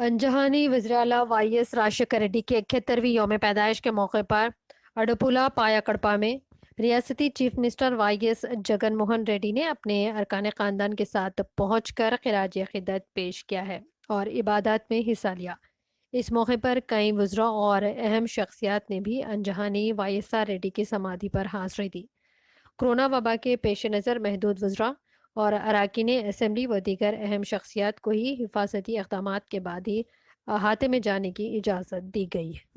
जहानी वज़ीर-ए-आला वाई.एस. राजशेखर रेड्डी की 71वीं यौम पैदाइश के मौके पर अडपुला पायाकड़पा में रियासती चीफ मिनिस्टर वाई.एस. जगन मोहन रेड्डी ने अपने अरकान ख़ानदान के साथ पहुंचकर खिराज अक़ीदत पेश किया है और इबादत में हिस्सा लिया। इस मौके पर कई वज़रा और अहम शख्सियात ने भी अनजहानी वाई.एस. रेड्डी की समाधि पर हाज़िरी दी। कोरोना वबा के पेश नज़र महदूद वज़रा और अरकान असम्बली व दीगर अहम शख्सियात को ही हिफाजती इक़दामात के बाद ही अहाते में जाने की इजाज़त दी गई है।